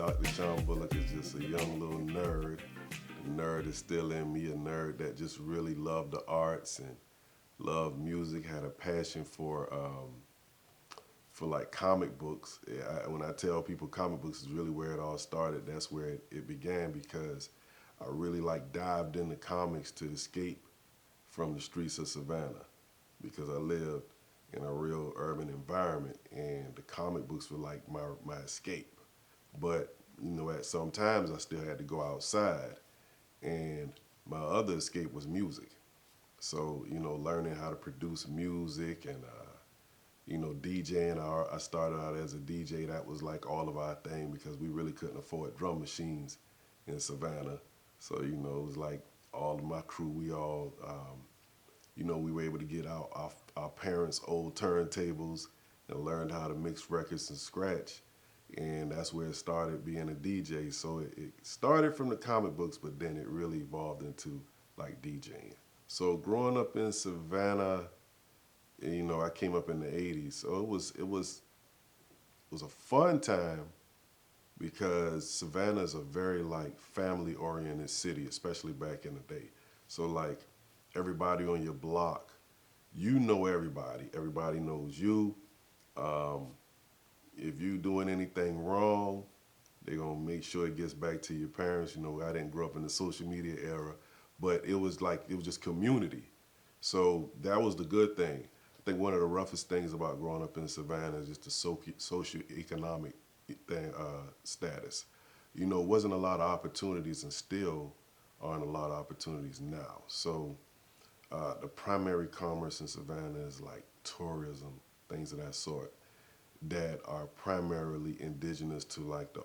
Dr. Shawn Bulloch is just a young little nerd. The nerd is still in me, a nerd that just really loved the arts and loved music, had a passion for like comic books. When I tell people comic books is really where it all started, that's where it began because I really like dived into comics to escape from the streets of Savannah because I lived in a real urban environment and the comic books were like my escape. But at some times I still had to go outside and my other escape was music. So, learning how to produce music and DJing. I started out as a DJ. That was like all of our thing because we really couldn't afford drum machines in Savannah. So, it was like all of my crew, we all, we were able to get out our parents' old turntables and learned how to mix records from scratch. And that's where it started being a DJ. So it started from the comic books, but then it really evolved into like DJing. So growing up in Savannah, I came up in the '80s, so it was a fun time because Savannah is a very like family-oriented city, especially back in the day. So like everybody on your block, you know everybody. Everybody knows you. Um, if you doing anything wrong, they're gonna make sure it gets back to your parents. I didn't grow up in the social media era, but it was just community. So that was the good thing. I think one of the roughest things about growing up in Savannah is just the socioeconomic status. It wasn't a lot of opportunities and still aren't a lot of opportunities now. So the primary commerce in Savannah is like tourism, things of that sort that are primarily indigenous to like the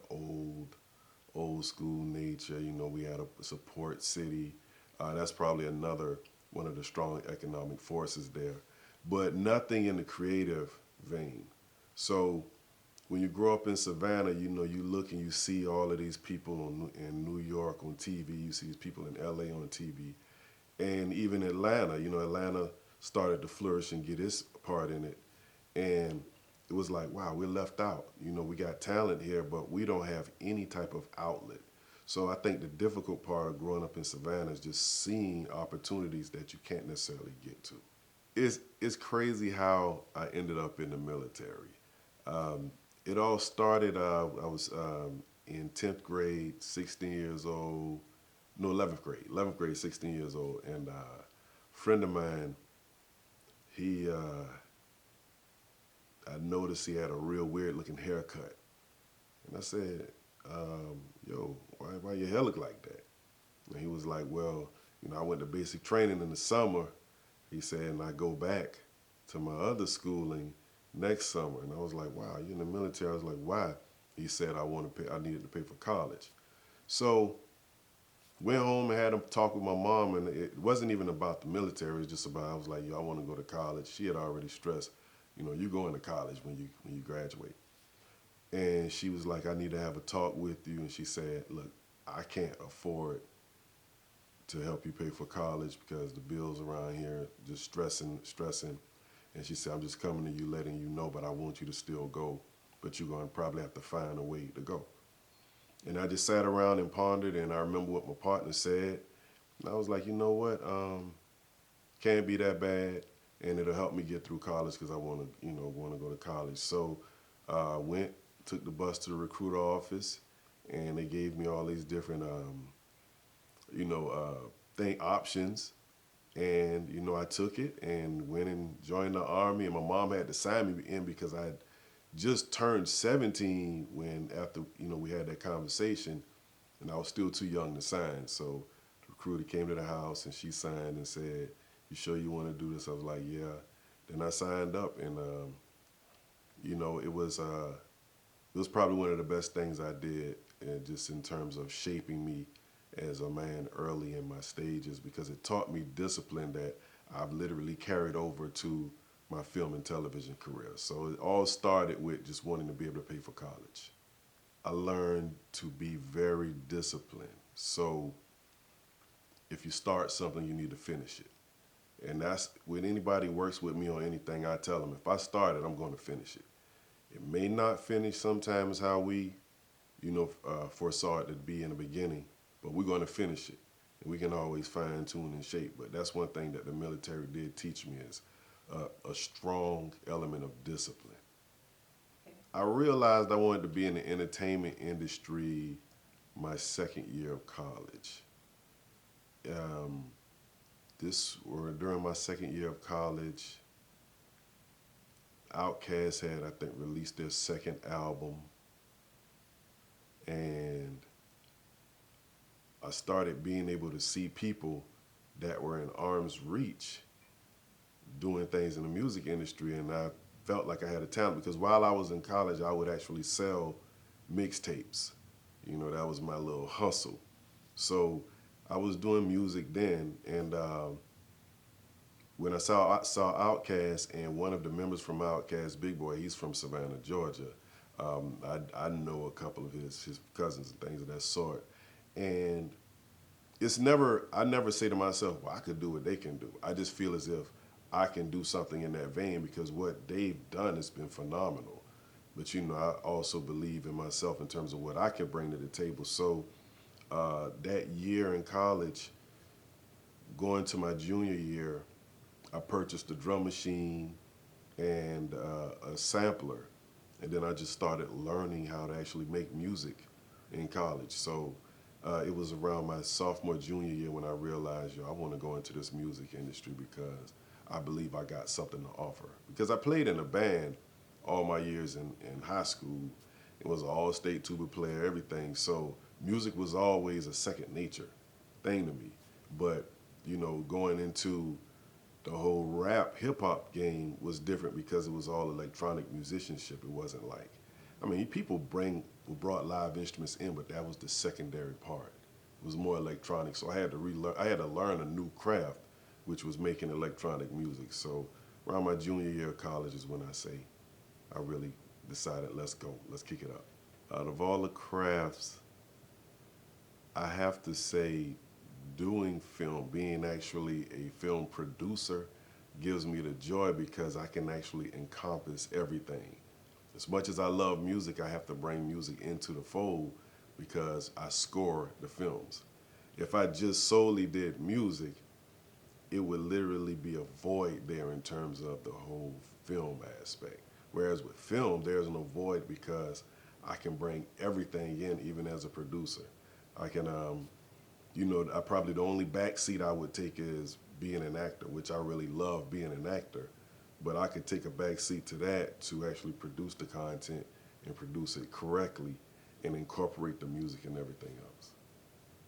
old school nature. We had a support city. That's probably another one of the strong economic forces there, but nothing in the creative vein. So when you grow up in Savannah, you look and you see all of these people in New York on TV. You see these people in LA on TV, and even Atlanta. Atlanta started to flourish and get its part in it, and it was like, wow, we're left out. We got talent here, but we don't have any type of outlet. So I think the difficult part of growing up in Savannah is just seeing opportunities that you can't necessarily get to. It's crazy how I ended up in the military. It all started, I was in 10th grade, 16 years old, no, 11th grade, 16 years old, and a friend of mine, he, I noticed he had a real weird looking haircut. And I said, yo, why your hair look like that? And he was like, well, I went to basic training in the summer. He said, and I go back to my other schooling next summer. And I was like, wow, you're in the military. I was like, why? He said, I needed to pay for college. So went home and had a talk with my mom, and it wasn't even about the military. It was just about, I was like, yo, I want to go to college. She had already stressed, you going to college when you graduate. And she was like, I need to have a talk with you. And she said, look, I can't afford to help you pay for college because the bills around here just stressing. And she said, I'm just coming to you, letting you know, but I want you to still go. But you're going to probably have to find a way to go. And I just sat around and pondered, and I remember what my partner said. And I was like, you know what? Can't be that bad, and it'll help me get through college because I want to go to college. So went, took the bus to the recruiter office, and they gave me all these different, options. And, I took it and went and joined the Army. And my mom had to sign me in because I had just turned 17 after, we had that conversation. And I was still too young to sign. So the recruiter came to the house and she signed and said, you sure you want to do this? I was like, yeah. Then I signed up and, it was probably one of the best things I did, and just in terms of shaping me as a man early in my stages, because it taught me discipline that I've literally carried over to my film and television career. So it all started with just wanting to be able to pay for college. I learned to be very disciplined. So if you start something, you need to finish it. And that's when anybody works with me on anything, I tell them, if I start it, I'm going to finish it. It may not finish sometimes how we foresaw it to be in the beginning, but we're going to finish it. And we can always fine tune and shape. But that's one thing that the military did teach me is a strong element of discipline. I realized I wanted to be in the entertainment industry my second year of college. Um, during my second year of college, Outkast had, I think, released their second album, and I started being able to see people that were in arm's reach doing things in the music industry, and I felt like I had a talent because while I was in college, I would actually sell mixtapes. That was my little hustle. So I was doing music then, and when I saw Outkast and one of the members from Outkast, Big Boy, he's from Savannah, Georgia. I know a couple of his cousins and things of that sort, and I never say to myself, well, I could do what they can do. I just feel as if I can do something in that vein because what they've done has been phenomenal. But I also believe in myself in terms of what I can bring to the table. So that year in college, going to my junior year, I purchased a drum machine and a sampler, and then I just started learning how to actually make music in college. So it was around my sophomore, junior year when I realized, I want to go into this music industry because I believe I got something to offer. Because I played in a band all my years in high school. It was an all-state tuba player, everything. So music was always a second nature thing to me. But, going into the whole rap hip-hop game was different because it was all electronic musicianship. It wasn't like, people brought live instruments in, but that was the secondary part. It was more electronic, so I had to learn a new craft, which was making electronic music. So around my junior year of college is when I really decided, let's go, let's kick it up. Out of all the crafts, I have to say doing film, being actually a film producer, gives me the joy because I can actually encompass everything. As much as I love music, I have to bring music into the fold because I score the films. If I just solely did music, it would literally be a void there in terms of the whole film aspect. Whereas with film, there's no void because I can bring everything in, even as a producer. I can, I probably the only backseat I would take is being an actor, which I really love being an actor. But I could take a backseat to that to actually produce the content and produce it correctly and incorporate the music and everything else.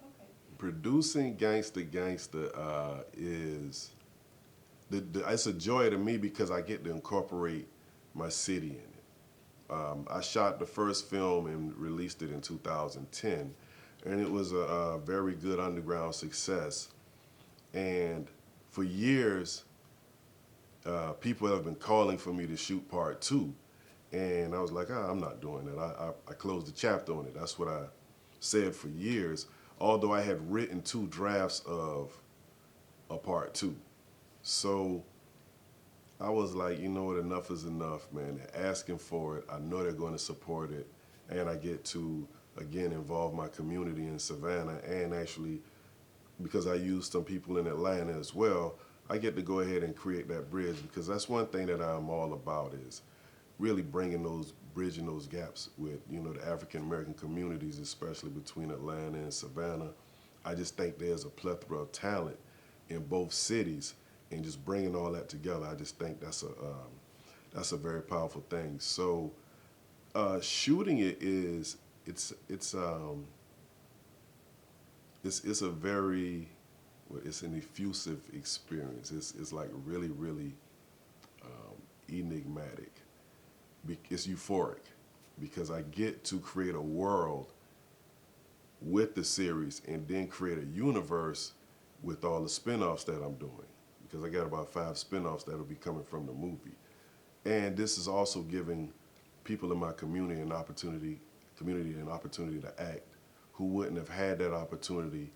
Okay. Producing Gangsta Gangsta is it's a joy to me because I get to incorporate my city in it. I shot the first film and released it in 2010, and it was a very good underground success. And for years, people have been calling for me to shoot part 2. And I was like, I'm not doing that. I closed the chapter on it. That's what I said for years, although I had written 2 drafts of a part 2. So I was like, you know what, enough is enough, man. They're asking for it. I know they're going to support it. And I get to, again, involve my community in Savannah, and actually, because I used some people in Atlanta as well, I get to go ahead and create that bridge, because that's one thing that I'm all about is really bridging those gaps with, the African American communities, especially between Atlanta and Savannah. I just think there's a plethora of talent in both cities, and just bringing all that together, I just think that's a very powerful thing. So shooting it it's a very, well, it's an effusive experience. It's like really, really enigmatic. It's euphoric because I get to create a world with the series and then create a universe with all the spinoffs that I'm doing, because I got about 5 spinoffs that'll be coming from the movie. And this is also giving people in my community an opportunity to act who wouldn't have had that opportunity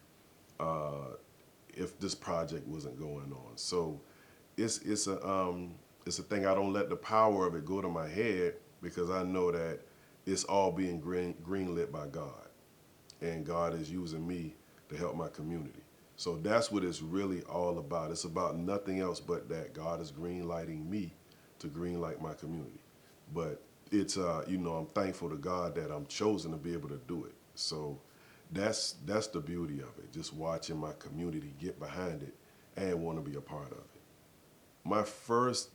if this project wasn't going on. So it's a thing. I don't let the power of it go to my head, because I know that it's all being greenlit by God, and God is using me to help my community. So that's what it's really all about. It's about nothing else but that God is greenlighting me to greenlight my community. But it's I'm thankful to God that I'm chosen to be able to do it. So that's the beauty of it. Just watching my community get behind it and want to be a part of it. My first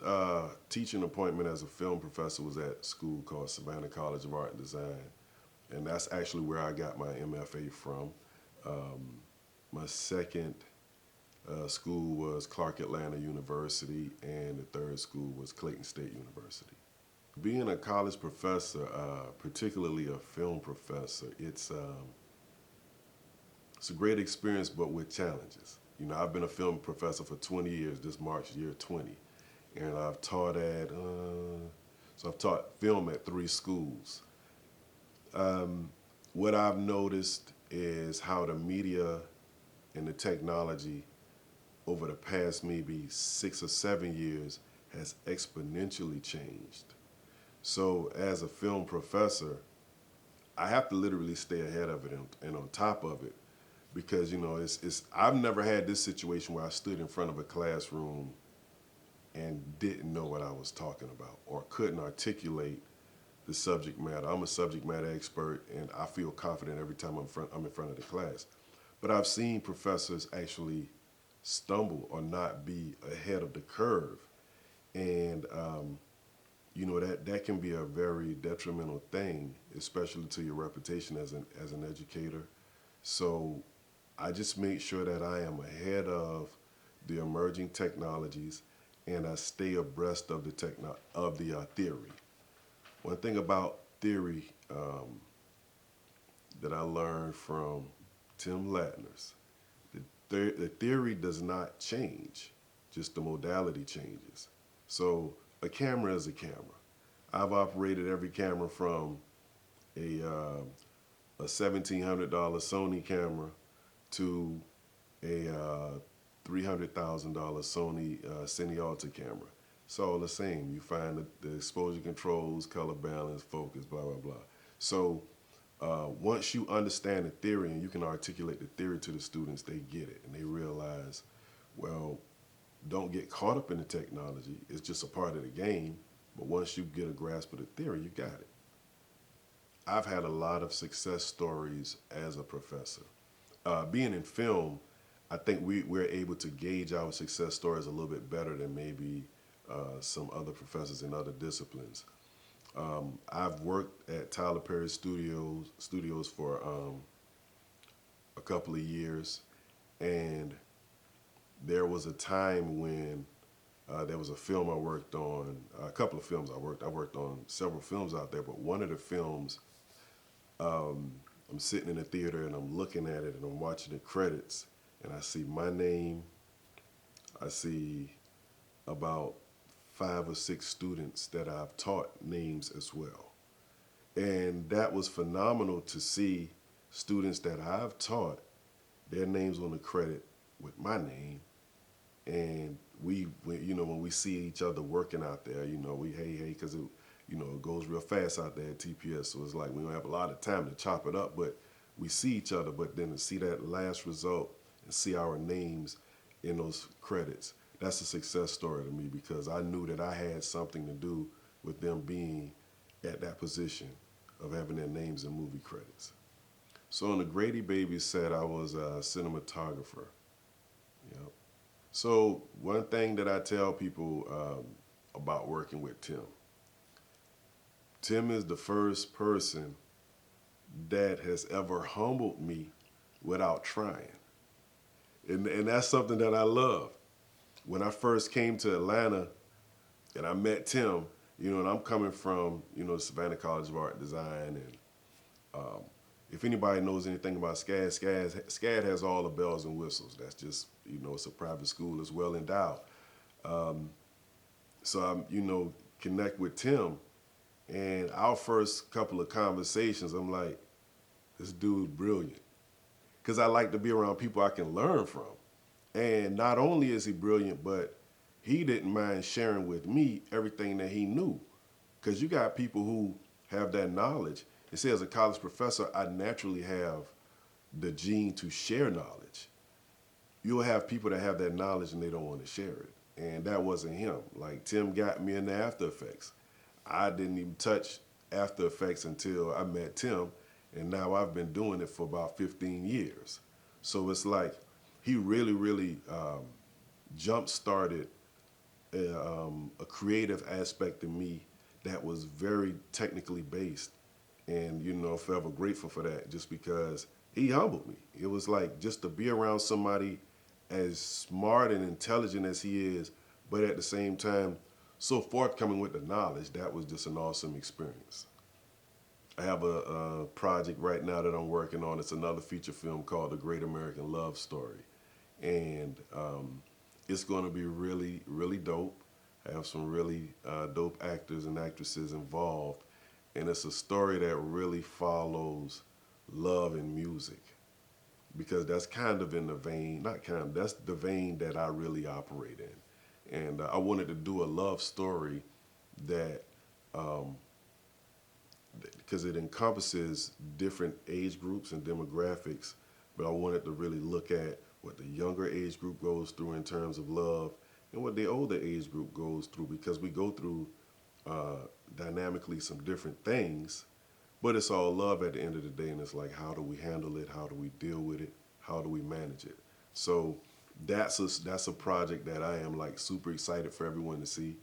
teaching appointment as a film professor was at a school called Savannah College of Art and Design, and that's actually where I got my MFA from. My second school was Clark Atlanta University, and the third school was Clayton State University. Being a college professor, particularly a film professor, it's a great experience, but with challenges. You know, I've been a film professor for 20 years, this March, year 20. And I've taught I've taught film at 3 schools. What I've noticed is how the media and the technology over the past maybe 6 or 7 years has exponentially changed. So as a film professor, I have to literally stay ahead of it and on top of it, because it's I've never had this situation where I stood in front of a classroom and didn't know what I was talking about or couldn't articulate the subject matter. I'm a subject matter expert, and I feel confident every time I'm in front of the class. But I've seen professors actually stumble or not be ahead of the curve, and that can be a very detrimental thing, especially to your reputation as an educator. So I just make sure that I am ahead of the emerging technologies, and I stay abreast of the theory. One thing about theory that I learned from Tim Latner's, the theory does not change, just the modality changes. So a camera is a camera. I've operated every camera from a $1,700 Sony camera to a $300,000 Sony Cine Alta camera. It's all the same. You find the exposure controls, color balance, focus, blah, blah, blah. So once you understand the theory and you can articulate the theory to the students, they get it and they realize, well, don't get caught up in the technology. It's just a part of the game. But once you get a grasp of the theory, you got it. I've had a lot of success stories as a professor. Being in film, I think we're able to gauge our success stories a little bit better than maybe some other professors in other disciplines. I've worked at Tyler Perry Studios for a couple of years, and there was a time when there was a film I worked on, a couple of films I worked on several films out there, but one of the films, I'm sitting in the theater and I'm looking at it and I'm watching the credits, and I see my name, I see about 5 or 6 students that I've taught names as well. And that was phenomenal to see students that I've taught, their names on the credit with my name. And when we see each other working out there, we hey, because it goes real fast out there at TPS. So it's like we don't have a lot of time to chop it up, but we see each other. But then to see that last result and see our names in those credits, that's a success story to me, because I knew that I had something to do with them being at that position of having their names in movie credits. So on the Grady Baby set, I was a cinematographer. Yep. So one thing that I tell people about working with Tim is the first person that has ever humbled me without trying. And that's something that I love. When I first came to Atlanta and I met Tim, and I'm coming from, Savannah College of Art and Design, and if anybody knows anything about SCAD has all the bells and whistles. That's just, it's a private school, it's well endowed. So I'm, connect with Tim, and our first couple of conversations, I'm like, this dude brilliant. Because I like to be around people I can learn from. And not only is he brilliant, but he didn't mind sharing with me everything that he knew. Because you got people who have that knowledge. It says as a college professor, I naturally have the gene to share knowledge. You'll have people that have that knowledge and they don't want to share it. And that wasn't him. Like Tim got me into After Effects. I didn't even touch After Effects until I met Tim, and now I've been doing it for about 15 years. So it's like he really jump-started a creative aspect in me that was very technically based. And, you know, forever grateful for that, just because he humbled me. It was like just to be around somebody as smart and intelligent as he is, but at the same time, so forthcoming with the knowledge, that was just an awesome experience. I have a project right now that I'm working on. It's another feature film called The Great American Love Story. And it's going to be really dope. I have some really dope actors and actresses involved. And it's a story that really follows love and music, because that's kind of in the vein, not kind of, that's the vein that I really operate in. And I wanted to do a love story that, because it encompasses different age groups and demographics, but I wanted to really look at what the younger age group goes through in terms of love and what the older age group goes through, because we go through dynamically some different things, but it's all love at the end of the day. And it's like, how do we handle it? How do we deal with it? How do we manage it? So that's a project that I am like super excited for everyone to see.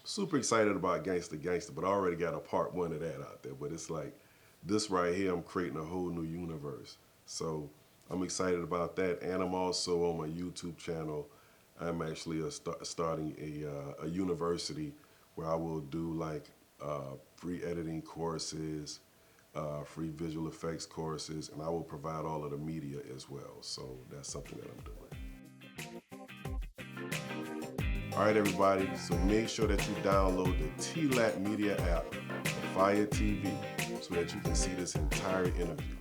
Super excited about Gangsta Gangsta, but I already got a part 1 of that out there. But it's like this right here, I'm creating a whole new universe. So I'm excited about that. And I'm also on my YouTube channel. I'm actually starting a university where I will do like free editing courses, free visual effects courses, and I will provide all of the media as well. So that's something that I'm doing. All right, everybody, so make sure that you download the TLAT Media app for Fire TV so that you can see this entire interview.